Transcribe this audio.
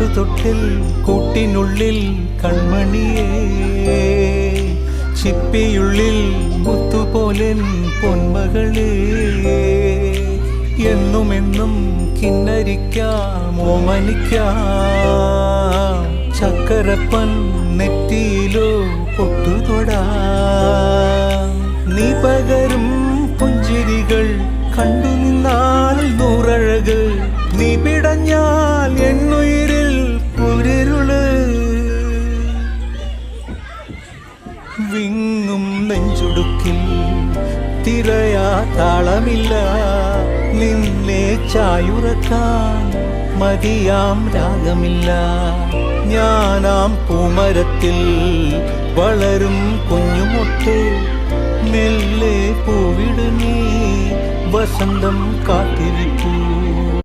പട്ടുതൊട്ടിൽ കൂട്ടിനുള്ളിൽ കൺമണിയേ, ചിപ്പിയുള്ളിൽ മുത്തുപോലെൻ പൊന്മകളേ, എന്നുമെന്നും കിന്നരിക്കാം ഓമനിക്കാം, ചക്കരപ്പൻ നെറ്റിയിലോ പൊട്ടുതൊടാം. നീ പകരും പുഞ്ചിരികൾ കണ്ടു നിന്നാൽ നൂറഴക്, നീ പിടഞ്ഞാൽ എന്നുയിരിൽ കുരിരുള്. വിങ്ങും നെഞ്ചുടുക്കിൽ തിരയാ താളമില്ല, നിന്നെ ചായുറക്കാൻ മതിയാം രാഗമില്ല. ഞാനാം പൂമരത്തിൽ വളരും കുഞ്ഞുമൊട്ട്, മെല്ലെ പൂവിട നീ വസന്തം കാത്തിരി.